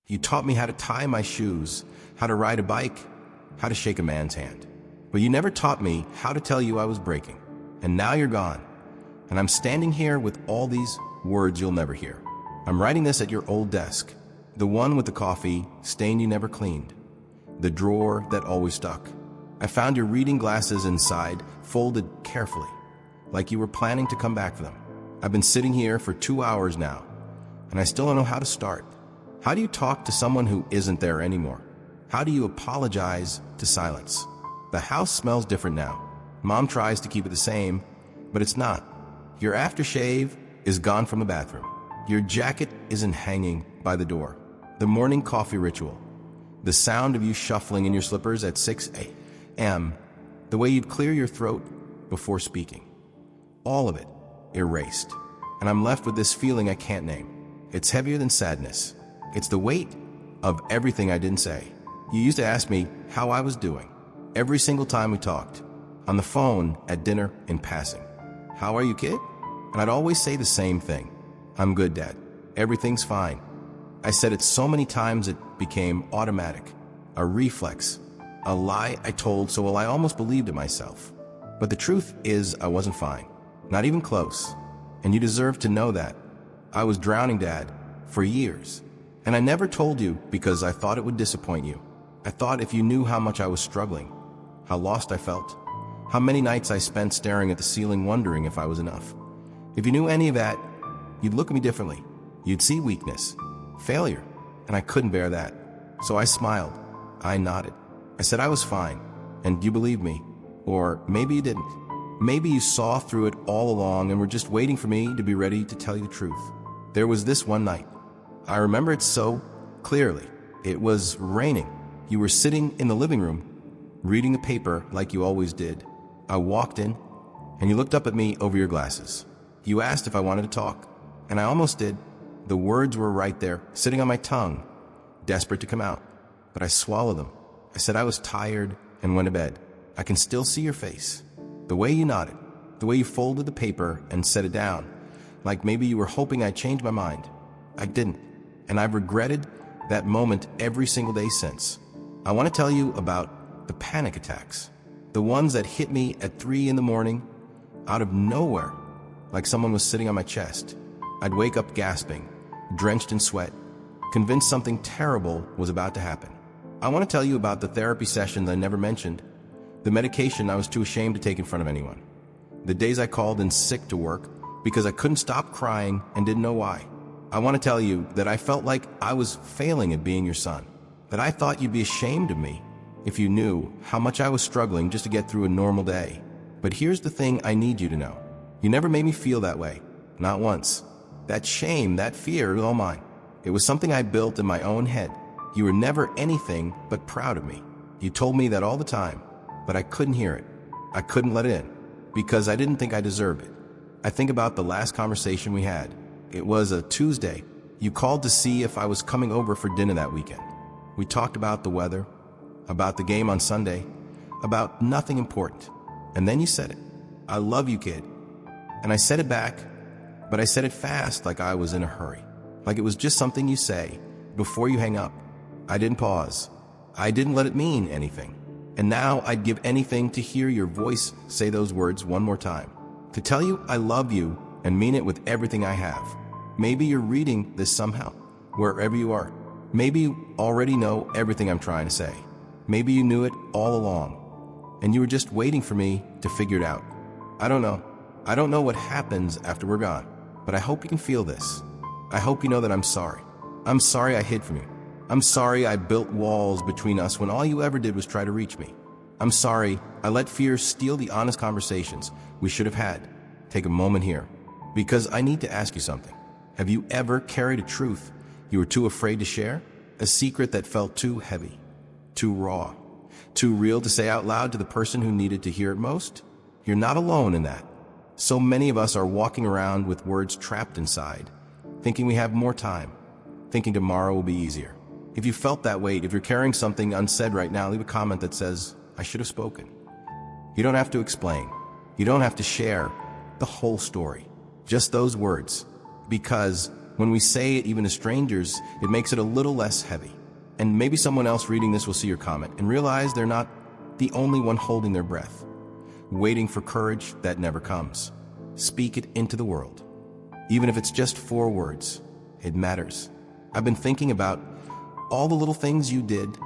You taught me how to tie my shoes, how to ride a bike, how to shake a man's hand. But you never taught me how to tell you I was breaking. And now you're gone. And I'm standing here with all these words you'll never hear. I'm writing this at your old desk, the one with the coffee stain you never cleaned, the drawer that always stuck. I found your reading glasses inside, folded carefully, like you were planning to come back for them. I've been sitting here for 2 hours now, and I still don't know how to start. How do you talk to someone who isn't there anymore? How do you apologize to silence? The house smells different now. Mom tries to keep it the same, but it's not. Your aftershave is gone from the bathroom. Your jacket isn't hanging by the door. The morning coffee ritual, the sound of you shuffling in your slippers at 6 a.m., the way you'd clear your throat before speaking. All of it erased. And I'm left with this feeling I can't name. It's heavier than sadness. It's the weight of everything I didn't say. You used to ask me how I was doing every single time we talked, on the phone, at dinner, in passing. How are you, kid? And I'd always say the same thing. I'm good, Dad. Everything's fine. I said it so many times it became automatic, a reflex, a lie I told so well I almost believed it myself. But the truth is I wasn't fine, not even close. And you deserve to know that. I was drowning, Dad, for years. And I never told you because I thought it would disappoint you. I thought if you knew how much I was struggling, how lost I felt, how many nights I spent staring at the ceiling wondering if I was enough. If you knew any of that, you'd look at me differently. You'd see weakness, failure, and I couldn't bear that. So I smiled. I nodded. I said I was fine, and you believed me. Or maybe you didn't. Maybe you saw through it all along and were just waiting for me to be ready to tell you the truth. There was this one night. I remember it so clearly. It was raining. You were sitting in the living room, reading the paper like you always did. I walked in, and you looked up at me over your glasses. You asked if I wanted to talk, and I almost did. The words were right there, sitting on my tongue, desperate to come out. But I swallowed them. I said I was tired and went to bed. I can still see your face. The way you nodded, the way you folded the paper and set it down, like maybe you were hoping I'd change my mind. I didn't, and I've regretted that moment every single day since. I want to tell you about the panic attacks, the ones that hit me at 3 a.m, out of nowhere, like someone was sitting on my chest. I'd wake up gasping, drenched in sweat, convinced something terrible was about to happen. I want to tell you about the therapy sessions I never mentioned, the medication I was too ashamed to take in front of anyone, the days I called in sick to work because I couldn't stop crying and didn't know why. I want to tell you that I felt like I was failing at being your son, that I thought you'd be ashamed of me if you knew how much I was struggling just to get through a normal day. But here's the thing I need you to know. You never made me feel that way, not once. That shame, that fear was all mine. It was something I built in my own head. You were never anything but proud of me. You told me that all the time, but I couldn't hear it. I couldn't let it in, because I didn't think I deserved it. I think about the last conversation we had. It was a Tuesday. You called to see if I was coming over for dinner that weekend. We talked about the weather, about the game on Sunday, about nothing important. And then you said it. I love you, kid. And I said it back, but I said it fast, like I was in a hurry. Like it was just something you say before you hang up. I didn't pause. I didn't let it mean anything. And now I'd give anything to hear your voice say those words one more time. To tell you I love you and mean it with everything I have. Maybe you're reading this somehow, wherever you are. Maybe you already know everything I'm trying to say. Maybe you knew it all along, and you were just waiting for me to figure it out. I don't know. I don't know what happens after we're gone, but I hope you can feel this. I hope you know that I'm sorry. I'm sorry I hid from you. I'm sorry I built walls between us when all you ever did was try to reach me. I'm sorry I let fear steal the honest conversations we should have had. Take a moment here, because I need to ask you something. Have you ever carried a truth you were too afraid to share? A secret that felt too heavy, too raw, too real to say out loud to the person who needed to hear it most? You're not alone in that. So many of us are walking around with words trapped inside, thinking we have more time, thinking tomorrow will be easier. If you felt that weight, if you're carrying something unsaid right now, leave a comment that says, I should have spoken. You don't have to explain. You don't have to share the whole story. Just those words. Because when we say it even to strangers, it makes it a little less heavy. And maybe someone else reading this will see your comment and realize they're not the only one holding their breath, waiting for courage that never comes. Speak it into the world. Even if it's just 4 words, it matters. I've been thinking about all the little things you did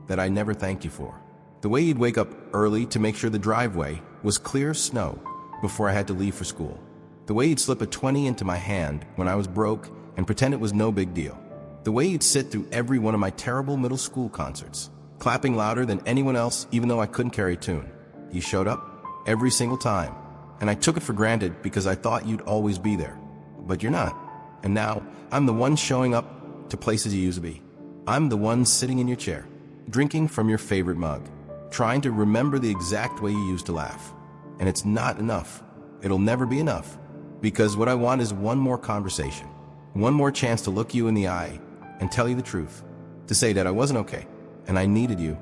that I never thanked you for. The way you'd wake up early to make sure the driveway was clear of snow before I had to leave for school. The way you'd slip a 20 into my hand when I was broke and pretend it was no big deal. The way you'd sit through every one of my terrible middle school concerts, clapping louder than anyone else even though I couldn't carry a tune. You showed up every single time, and I took it for granted because I thought you'd always be there. But you're not. And now I'm the one showing up to places you used to be. I'm the one sitting in your chair, drinking from your favorite mug, trying to remember the exact way you used to laugh. And it's not enough. It'll never be enough. Because what I want is one more conversation, one more chance to look you in the eye and tell you the truth, to say that I wasn't okay, and I needed you,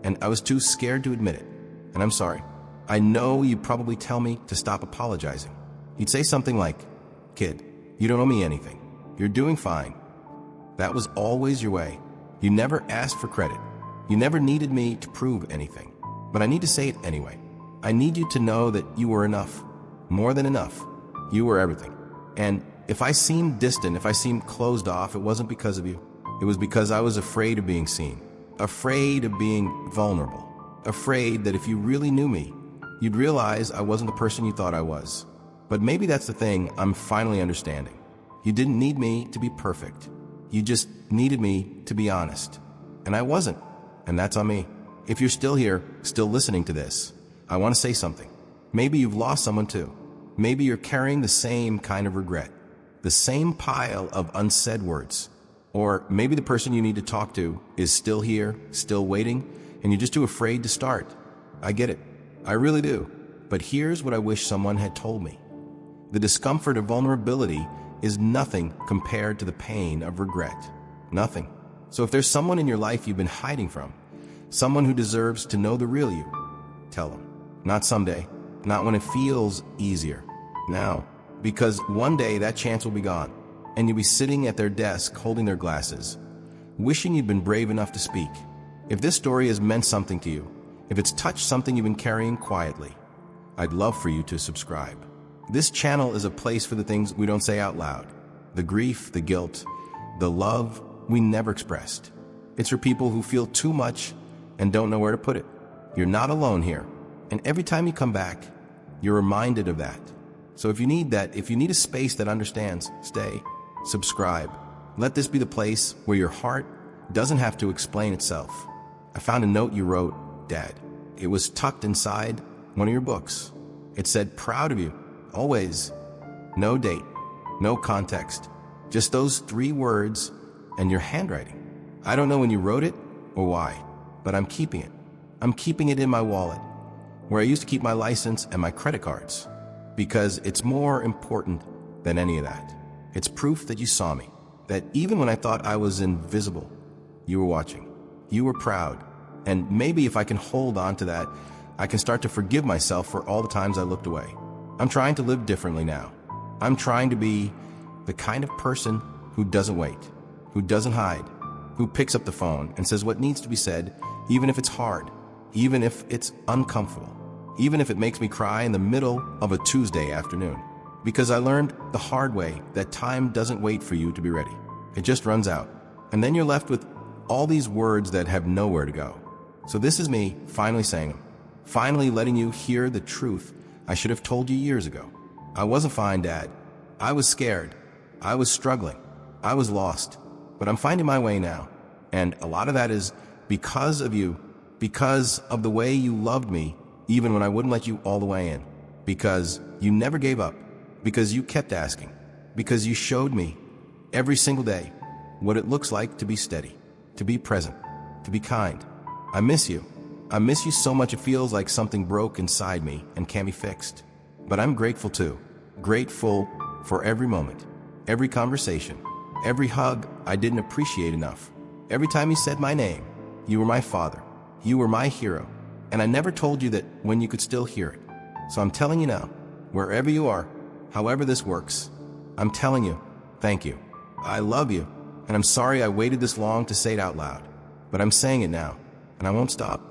and I was too scared to admit it. And I'm sorry. I know you'd probably tell me to stop apologizing. You'd say something like, "Kid, you don't owe me anything. You're doing fine." That was always your way. You never asked for credit. You never needed me to prove anything. But I need to say it anyway. I need you to know that you were enough. More than enough. You were everything. And if I seemed distant, if I seemed closed off, it wasn't because of you. It was because I was afraid of being seen. Afraid of being vulnerable. Afraid that if you really knew me, you'd realize I wasn't the person you thought I was. But maybe that's the thing I'm finally understanding. You didn't need me to be perfect. You just needed me to be honest. And I wasn't. And that's on me. If you're still here, still listening to this, I want to say something. Maybe you've lost someone too. Maybe you're carrying the same kind of regret, the same pile of unsaid words. Or maybe the person you need to talk to is still here, still waiting, and you're just too afraid to start. I get it. I really do. But here's what I wish someone had told me. The discomfort of vulnerability is nothing compared to the pain of regret. Nothing. So if there's someone in your life you've been hiding from, someone who deserves to know the real you, tell them. Not someday, not when it feels easier. Now, because one day that chance will be gone, and you'll be sitting at their desk holding their glasses, wishing you'd been brave enough to speak. If this story has meant something to you, if it's touched something you've been carrying quietly, I'd love for you to subscribe. This channel is a place for the things we don't say out loud, the grief, the guilt, the love we never expressed. It's for people who feel too much and don't know where to put it. You're not alone here, and every time you come back, you're reminded of that. So if you need that, if you need a space that understands, stay, subscribe. Let this be the place where your heart doesn't have to explain itself. I found a note you wrote, Dad. It was tucked inside one of your books. It said, "Proud of you, always." No date, no context, just those 3 words and your handwriting. I don't know when you wrote it or why, but I'm keeping it. I'm keeping it in my wallet, where I used to keep my license and my credit cards, because it's more important than any of that. It's proof that you saw me, that even when I thought I was invisible, you were watching. You were proud. And maybe if I can hold on to that, I can start to forgive myself for all the times I looked away. I'm trying to live differently now. I'm trying to be the kind of person who doesn't wait, who doesn't hide, who picks up the phone and says what needs to be said, even if it's hard, even if it's uncomfortable, even if it makes me cry in the middle of a Tuesday afternoon. Because I learned the hard way that time doesn't wait for you to be ready. It just runs out. And then you're left with all these words that have nowhere to go. So this is me finally saying them. Finally letting you hear the truth I should have told you years ago. I wasn't fine, Dad. I was scared. I was struggling. I was lost. But I'm finding my way now. And a lot of that is because of you, because of the way you loved me, even when I wouldn't let you all the way in. Because you never gave up. Because you kept asking. Because you showed me every single day what it looks like to be steady, to be present, to be kind. I miss you. I miss you so much it feels like something broke inside me and can't be fixed. But I'm grateful too. Grateful for every moment, every conversation, every hug I didn't appreciate enough. Every time you said my name, you were my father. You were my hero. And I never told you that when you could still hear it. So I'm telling you now, wherever you are, however this works, I'm telling you, thank you. I love you, and I'm sorry I waited this long to say it out loud. But I'm saying it now, and I won't stop.